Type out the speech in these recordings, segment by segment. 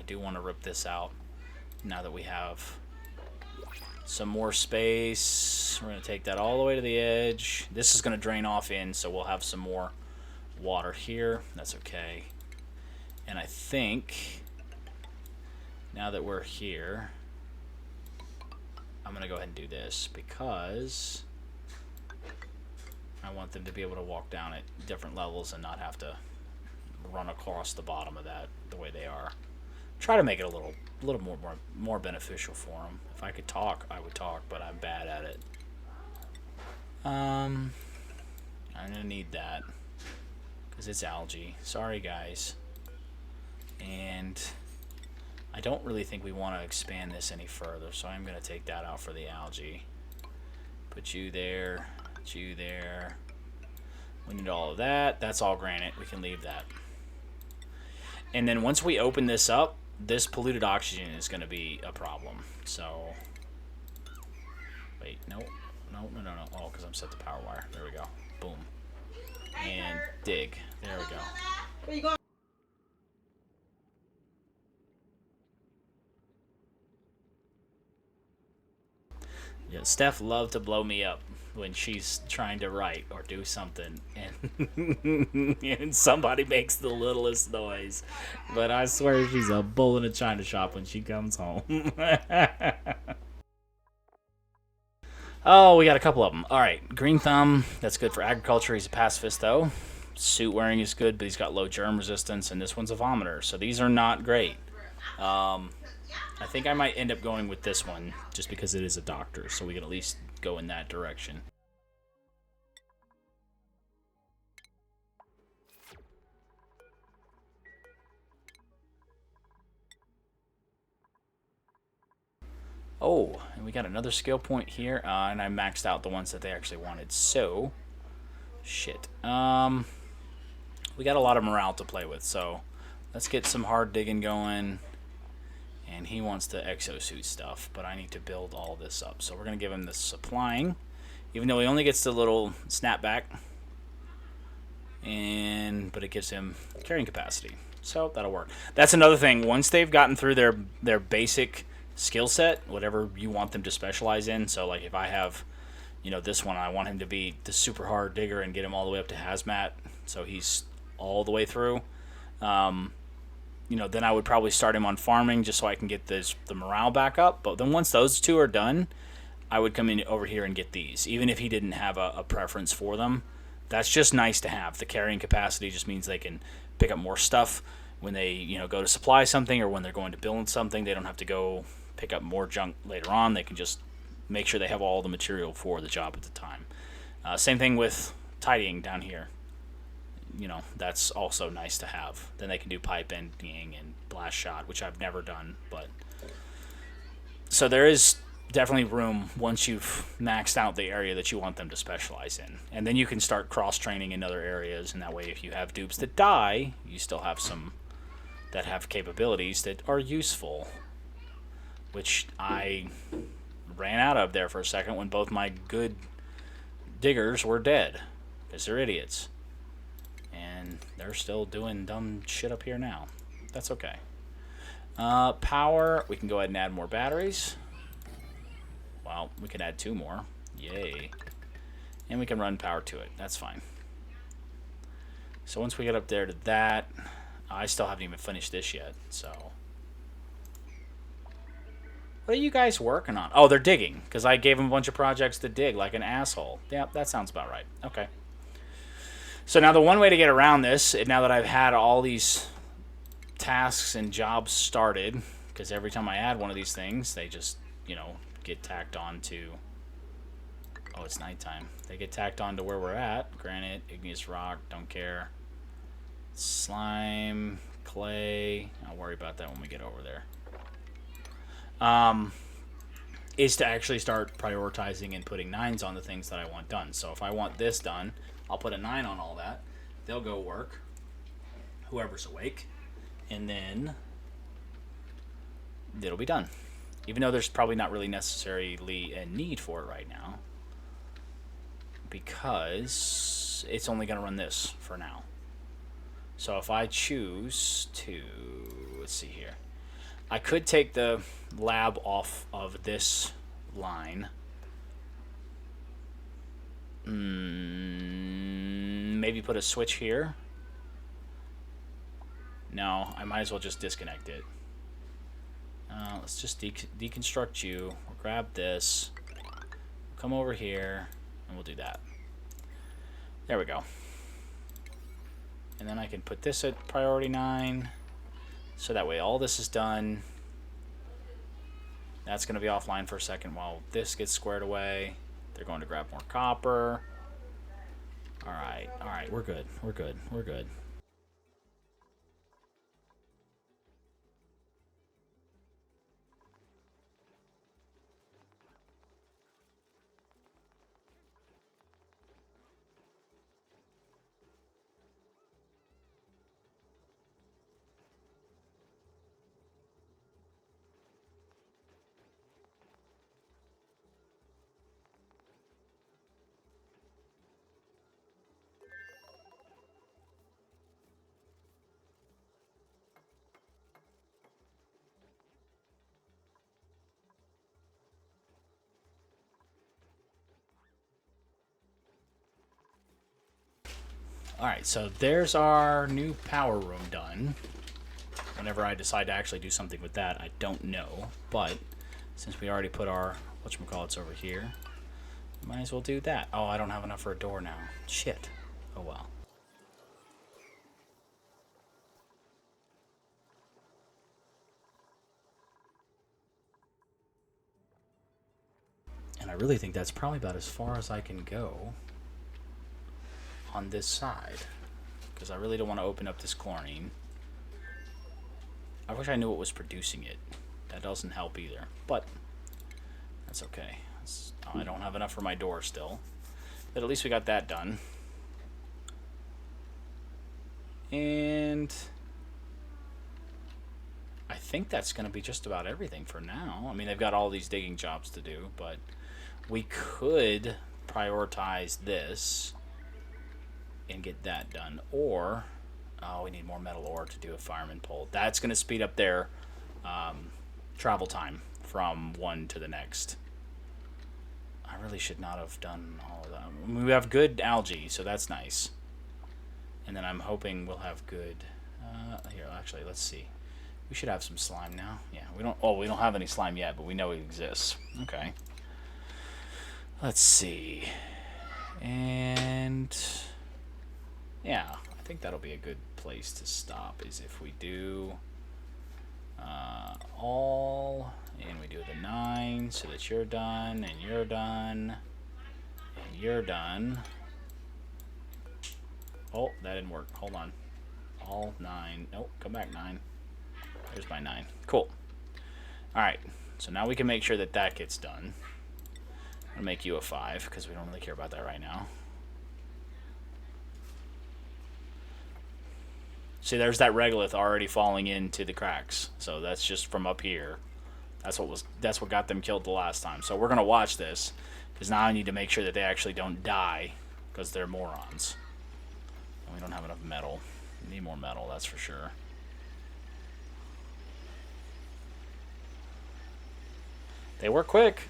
do want to rip this out now that we have some more space. We're going to take that all the way to the edge. This is going to drain off in, so we'll have some more water here. That's okay. And I think now that we're here, I'm going to go ahead and do this because I want them to be able to walk down at different levels and not have to run across the bottom of that the way they are. Try to make it a little more beneficial for them. If I could talk, I would talk, but I'm bad at it. I'm gonna need that because it's algae. Sorry, guys. And I don't really think we want to expand this any further, so I'm gonna take that out for the algae. Put you there. Put you there. We need all of that. That's all granite. We can leave that. And then once we open this up, this polluted oxygen is going to be a problem. So, wait, no. Oh, because I'm set the power wire. There we go. Boom. And dig. There we go. Where you going? Yeah, Steph loved to blow me up when she's trying to write or do something, and somebody makes the littlest noise. But I swear she's a bull in a china shop when she comes home. Oh, we got a couple of them. All right, Green Thumb, that's good for agriculture. He's a pacifist, though. Suit wearing is good, but he's got low germ resistance, and this one's a vomiter. So these are not great. I think I might end up going with this one just because it is a doctor, so we can at least go in that direction. Oh, and we got another skill point here, and I maxed out the ones that they actually wanted. So, shit. We got a lot of morale to play with, so let's get some hard digging going. And he wants the exosuit stuff, but I need to build all this up. So we're going to give him the supplying, even though he only gets the little snapback. But it gives him carrying capacity. So that'll work. That's another thing. Once they've gotten through their basic skill set, whatever you want them to specialize in. So like if I have, this one, I want him to be the super hard digger and get him all the way up to hazmat. So he's all the way through. Then I would probably start him on farming just so I can get the morale back up. But then once those two are done, I would come in over here and get these. Even if he didn't have a preference for them, that's just nice to have. The carrying capacity just means they can pick up more stuff when they go to supply something or when they're going to build something. They don't have to go pick up more junk later on. They can just make sure they have all the material for the job at the time. Same thing with tidying down here. That's also nice to have. Then they can do pipe bending and blast shot, which I've never done. But so there is definitely room once you've maxed out the area that you want them to specialize in. And then you can start cross-training in other areas, and that way if you have dupes that die, you still have some that have capabilities that are useful, which I ran out of there for a second when both my good diggers were dead, because they're idiots. And they're still doing dumb shit up here now. That's okay. Power, we can go ahead and add more batteries. Well, we can add 2 more. Yay. And we can run power to it. That's fine. So once we get up there to that, I still haven't even finished this yet, so. What are you guys working on? Oh, they're digging, because I gave them a bunch of projects to dig like an asshole. Yeah, that sounds about right. Okay. So now the one way to get around this, now that I've had all these tasks and jobs started, because every time I add one of these things, they just, get tacked on to, oh, it's nighttime. They get tacked on to where we're at. Granite, igneous rock, don't care. Slime, clay, I'll worry about that when we get over there. Is to actually start prioritizing and putting 9s on the things that I want done. So if I want this done, I'll put a 9 on all that. They'll go work, whoever's awake, and then it'll be done. Even though there's probably not really necessarily a need for it right now, because it's only going to run this for now. So if I choose to, let's see here. I could take the lab off of this line. Maybe put a switch here. No, I might as well just disconnect it. Let's just deconstruct you. We'll grab this. Come over here, and we'll do that. There we go. And then I can put this at priority 9. So that way all this is done. That's going to be offline for a second while this gets squared away. They're going to grab more copper. Alright, we're good. We're good. Alright, so there's our new power room done. Whenever I decide to actually do something with that, I don't know. But since we already put our whatchamacallits over here, might as well do that. Oh, I don't have enough for a door now. Shit. Oh well. And I really think that's probably about as far as I can go on this side, because I really don't want to open up this chlorine. I wish I knew what was producing it. That doesn't help either, but that's okay. I don't have enough for my door still, but at least we got that done. And I think that's going to be just about everything for now. I mean, they've got all these digging jobs to do, but we could prioritize this and get that done. Or, oh, we need more metal ore to do a fireman pole. That's going to speed up their travel time from one to the next. I really should not have done all of that. I mean, we have good algae, so that's nice. And then I'm hoping we'll have good... here, actually, let's see. We should have some slime now. Yeah, we don't... Oh, we don't have any slime yet, but we know it exists. Okay. Let's see. And... yeah, I think that'll be a good place to stop, is if we do all, and we do the 9, so that you're done, and you're done, and you're done. Oh, that didn't work. Hold on. All 9. Nope, come back 9. There's my 9. Cool. Alright, so now we can make sure that that gets done. I'm going to make you a 5, because we don't really care about that right now. See, there's that regolith already falling into the cracks. So that's just from up here. That's what got them killed the last time. So we're gonna watch this, because now I need to make sure that they actually don't die, because they're morons. And we don't have enough metal. We need more metal, that's for sure. They work quick.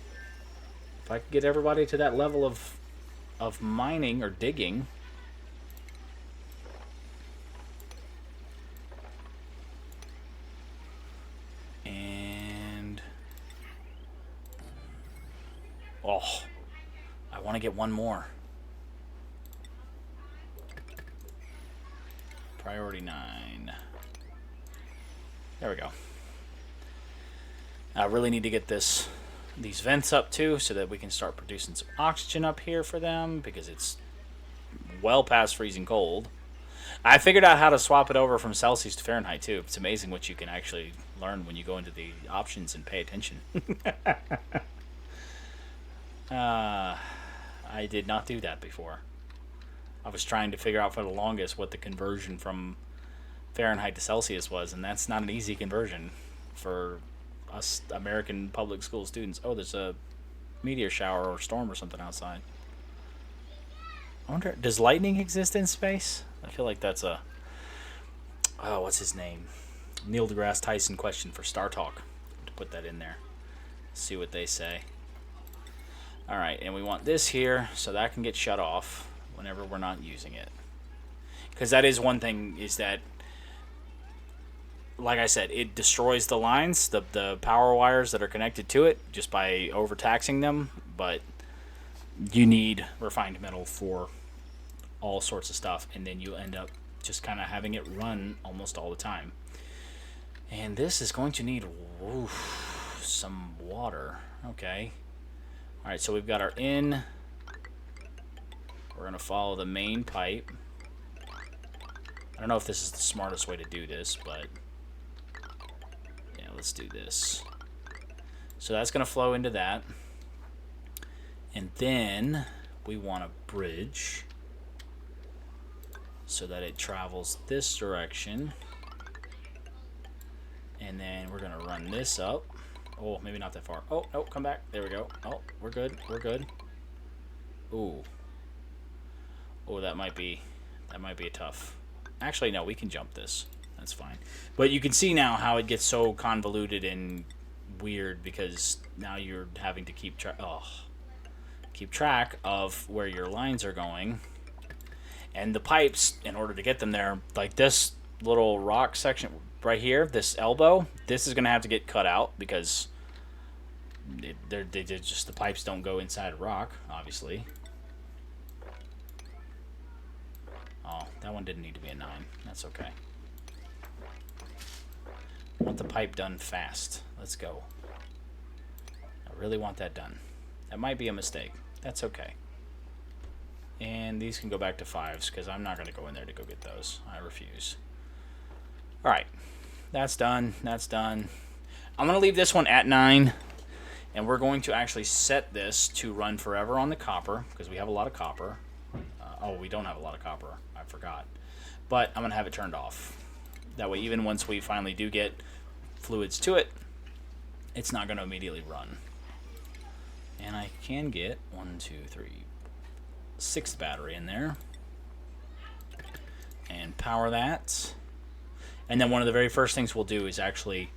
If I could get everybody to that level of mining or digging. Oh, I want to get one more. Priority 9. There we go. I really need to get these vents up too, so that we can start producing some oxygen up here for them, because it's well past freezing cold. I figured out how to swap it over from Celsius to Fahrenheit too. It's amazing what you can actually learn when you go into the options and pay attention. I did not do that before. I was trying to figure out for the longest what the conversion from Fahrenheit to Celsius was, and that's not an easy conversion for us American public school students. Oh, there's a meteor shower or storm or something outside. I wonder, does lightning exist in space? I feel like that's a... oh, what's his name? Neil deGrasse Tyson question for Star Talk. To put that in there. See what they say. Alright, and we want this here so that can get shut off whenever we're not using it. Because that is one thing, is that, like I said, it destroys the lines, the power wires that are connected to it, just by overtaxing them. But you need refined metal for all sorts of stuff, and then you end up just kind of having it run almost all the time. And this is going to need some water. Okay. Alright, so we've got our in. We're going to follow the main pipe. I don't know if this is the smartest way to do this, but yeah, let's do this. So that's going to flow into that. And then we want a bridge so that it travels this direction. And then we're going to run this up. Oh, maybe not that far. Oh, no, come back. There we go. Oh, we're good. We're good. Ooh. Oh, that might be a tough. Actually, no, we can jump this. That's fine. But you can see now how it gets so convoluted and weird, because now you're having to keep track of where your lines are going. And the pipes, in order to get them there, like this little rock section right here, this elbow, this is going to have to get cut out, because the pipes don't go inside a rock, obviously. Oh, that one didn't need to be a 9. That's okay. I want the pipe done fast. Let's go. I really want that done. That might be a mistake. That's okay. And these can go back to 5s, because I'm not going to go in there to go get those. I refuse. Alright. That's done. That's done. I'm going to leave this one at 9. And we're going to actually set this to run forever on the copper, because we have a lot of copper. Oh, we don't have a lot of copper. I forgot. But I'm going to have it turned off. That way, even once we finally do get fluids to it, it's not going to immediately run. And I can get 6th battery in there. And power that. And then one of the very first things we'll do is actually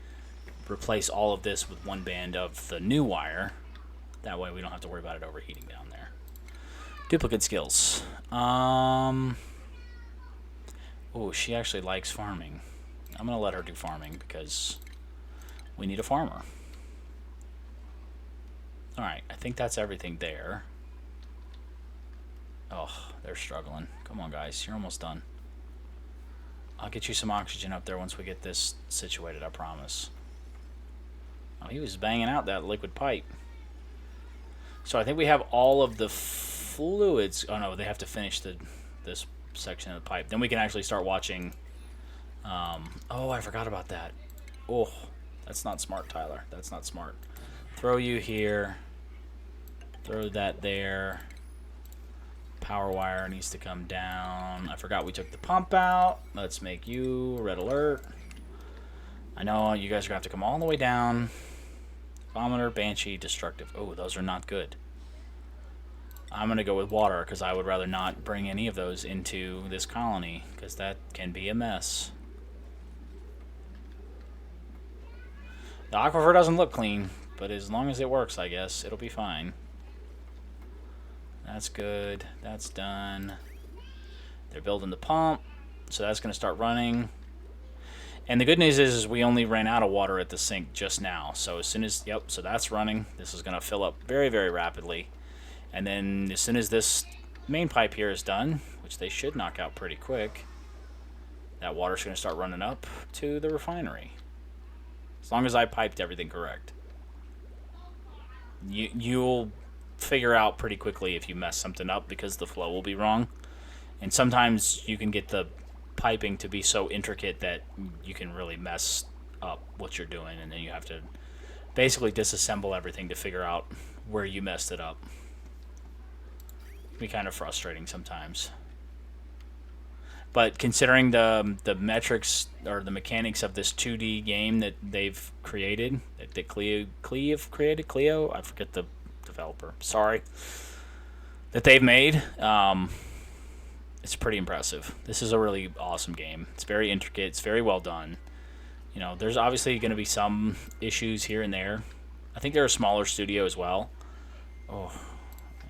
replace all of this with one band of the new wire. That way we don't have to worry about it overheating down there. Duplicate skills. Oh, she actually likes farming. I'm going to let her do farming because we need a farmer. Alright, I think that's everything there. Oh, they're struggling. Come on, guys. You're almost done. I'll get you some oxygen up there once we get this situated, I promise. Oh, he was banging out that liquid pipe. So I think we have all of the fluids. Oh, no, they have to finish this section of the pipe. Then we can actually start watching. Oh, I forgot about that. Oh, that's not smart, Tyler. That's not smart. Throw you here. Throw that there. Power wire needs to come down. I forgot we took the pump out. Let's make you red alert. I know you guys are going to have to come all the way down. Vomiter, Banshee, Destructive. Oh, those are not good. I'm going to go with water because I would rather not bring any of those into this colony because that can be a mess. The aquifer doesn't look clean, but as long as it works, I guess, it'll be fine. That's good. That's done. They're building the pump, so that's going to start running. And the good news is we only ran out of water at the sink just now. So as soon as, yep, so that's running. This is going to fill up very, very rapidly. And then as soon as this main pipe here is done, which they should knock out pretty quick, that water's going to start running up to the refinery. As long as I piped everything correct. You'll figure out pretty quickly if you mess something up because the flow will be wrong. And sometimes you can get the piping to be so intricate that you can really mess up what you're doing, and then you have to basically disassemble everything to figure out where you messed it up. It can be kind of frustrating sometimes. But considering the metrics or the mechanics of this 2D game that they've created, that Clio created, I forget the developer, sorry, that they've made, it's pretty impressive. This is a really awesome game. It's very intricate. It's very well done. You know, there's obviously going to be some issues here and there. I think they're a smaller studio as well. Oh,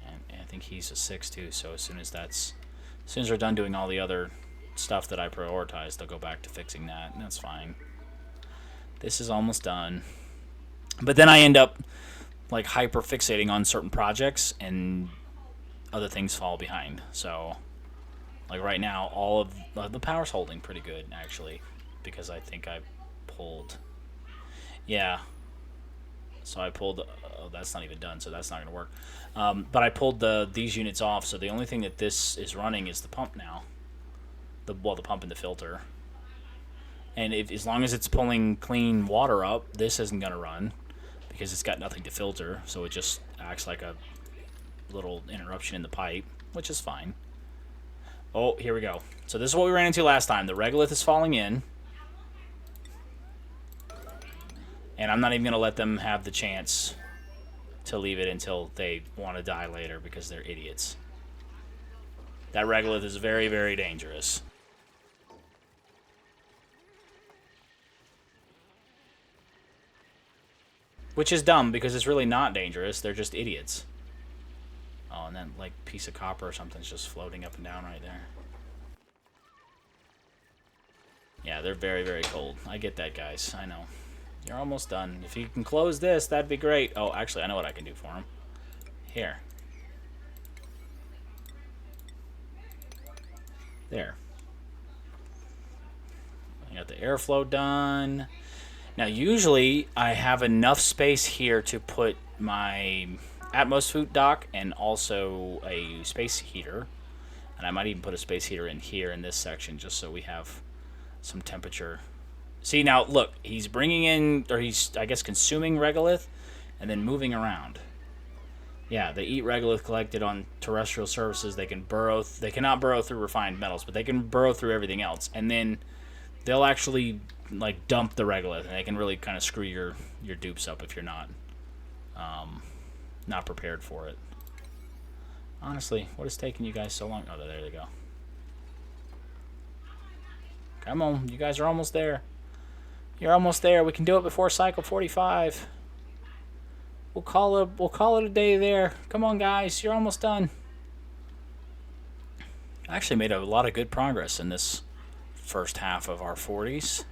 and I think he's a 6 too. So as soon as they're done doing all the other stuff that I prioritized, they'll go back to fixing that, and that's fine. This is almost done. But then I end up like hyper fixating on certain projects, and other things fall behind. So like right now, all of the power's holding pretty good actually, because I think I pulled. Yeah. So I pulled. Oh, that's not even done, so that's not going to work. But I pulled these units off, so the only thing that this is running is the pump now. The pump and the filter. And as long as it's pulling clean water up, this isn't going to run because it's got nothing to filter, so it just acts like a little interruption in the pipe, which is fine. Oh, here we go. So this is what we ran into last time. The regolith is falling in. And I'm not even going to let them have the chance to leave it until they want to die later because they're idiots. That regolith is very, very dangerous. Which is dumb because it's really not dangerous. They're just idiots. Oh, and that like piece of copper or something's just floating up and down right there. Yeah, they're very, very cold. I get that, guys. I know. You're almost done. If you can close this, that'd be great. Oh, actually, I know what I can do for him. Here. There. I got the airflow done. Now, usually, I have enough space here to put my Atmos food dock and also a space heater. And I might even put a space heater in here in this section just so we have some temperature. See, now, look, he's bringing in, or he's, I guess, consuming regolith and then moving around. Yeah, they eat regolith collected on terrestrial surfaces. They can burrow, they cannot burrow through refined metals, but they can burrow through everything else. And then they'll actually, like, dump the regolith, and they can really kind of screw your dupes up if you're not prepared for it. Honestly, what is taking you guys so long? Oh, there they go. Come on, you guys are almost there. You're almost there. We can do it before cycle 45. We'll call it a day there. Come on, guys. You're almost done. I actually made a lot of good progress in this first half of our 40s.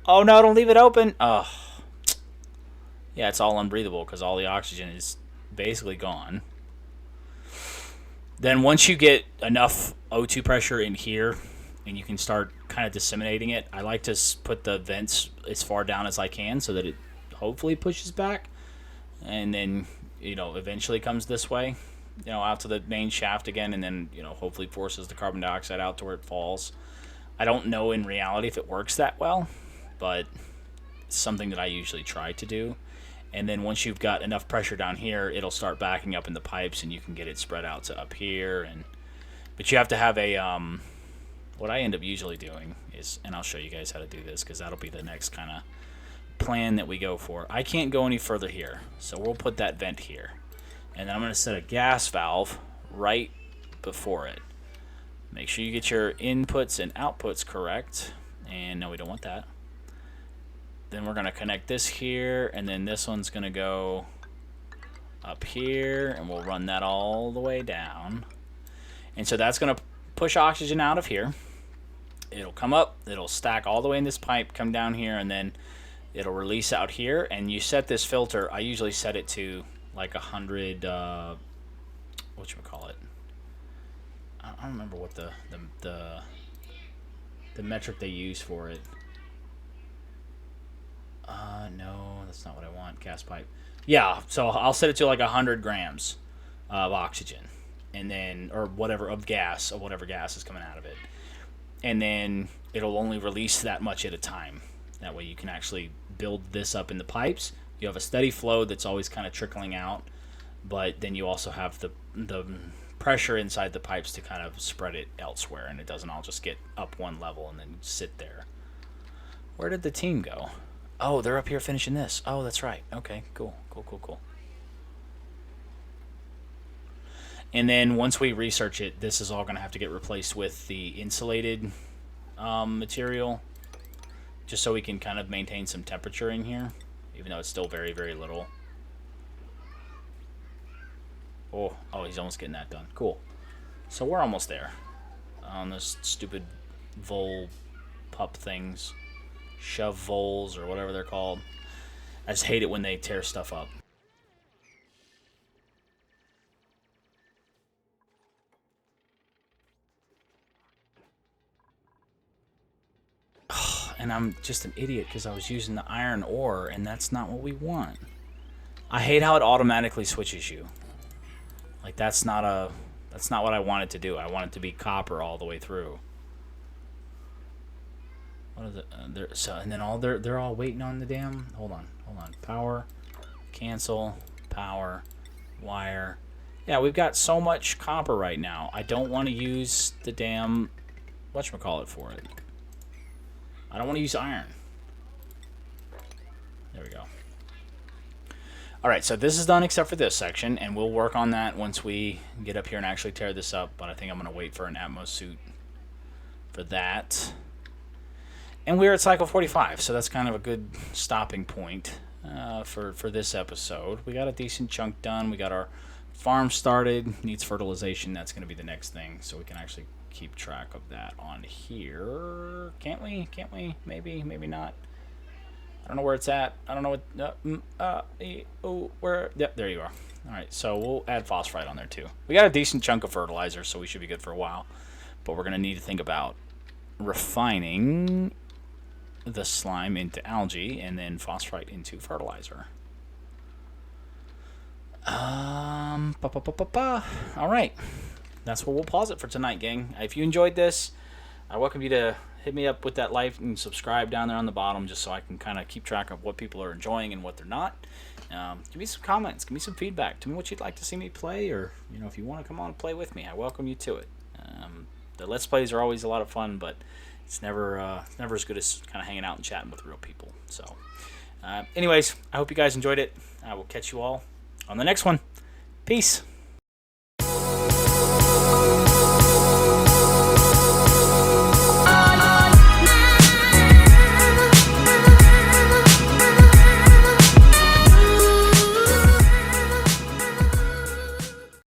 Oh, no, don't leave it open. Oh. Yeah, it's all unbreathable because all the oxygen is basically gone. Then once you get enough O2 pressure in here, and you can start kind of disseminating it. I like to put the vents as far down as I can so that it hopefully pushes back, and then, you know, eventually comes this way, you know, out to the main shaft again, and then, you know, hopefully forces the carbon dioxide out to where it falls. I don't know in reality if it works that well, but it's something that I usually try to do. And then once you've got enough pressure down here, it'll start backing up in the pipes, and you can get it spread out to up here. But you have to have a what I end up usually doing is, and I'll show you guys how to do this because that'll be the next kind of plan that we go for. I can't go any further here, so we'll put that vent here. And then I'm going to set a gas valve right before it. Make sure you get your inputs and outputs correct. And no, we don't want that. Then we're going to connect this here, and then this one's going to go up here, and we'll run that all the way down. And so that's going to push oxygen out of here. It'll come up, it'll stack all the way in this pipe, come down here, and then it'll release out here. And you set this filter, I usually set it to like 100, whatchamacallit? I don't remember what the metric they use for it. No, that's not what I want. Gas pipe. Yeah, so I'll set it to like 100 grams of oxygen, and then, or whatever, of gas, or whatever gas is coming out of it. And then it'll only release that much at a time. That way you can actually build this up in the pipes. You have a steady flow that's always kind of trickling out, but then you also have the pressure inside the pipes to kind of spread it elsewhere, and it doesn't all just get up one level and then sit there. Where did the team go? Oh, they're up here finishing this. Oh, that's right. Okay, cool. And then once we research it, this is all going to have to get replaced with the insulated material just so we can kind of maintain some temperature in here, even though it's still very, very little. Oh, he's almost getting that done. Cool. So we're almost there on those stupid vole pup things. Shove voles or whatever they're called. I just hate it when they tear stuff up. And I'm just an idiot because I was using the iron ore, and that's not what we want. I hate how it automatically switches you. Like, that's not what I want it to do. I want it to be copper all the way through. What is it? So, and then they're all waiting on the damn. Hold on. Power, cancel, power, wire. Yeah, we've got so much copper right now. I don't want to use the damn whatchamacallit for it. I don't want to use iron. There we go. Alright, so this is done except for this section, and we'll work on that once we get up here and actually tear this up, but I think I'm going to wait for an Atmos suit for that. And we're at cycle 45, so that's kind of a good stopping point for this episode. We got a decent chunk done. We got our farm started. Needs fertilization. That's going to be the next thing, so we can actually keep track of that on here. Can't we? Maybe not. I don't know where it's at. I don't know what... where... Yep, there you are. Alright, so we'll add phosphorite on there too. We got a decent chunk of fertilizer, so we should be good for a while. But we're going to need to think about refining the slime into algae and then phosphorite into fertilizer. Alright. That's where we'll pause it for tonight, gang. If you enjoyed this, I welcome you to hit me up with that like and subscribe down there on the bottom, just so I can kind of keep track of what people are enjoying and what they're not. Give me some comments, give me some feedback. Tell me what you'd like to see me play, or if you want to come on and play with me, I welcome you to it. The Let's Plays are always a lot of fun, but it's never as good as kind of hanging out and chatting with real people. So, anyways, I hope you guys enjoyed it. I will catch you all on the next one. Peace.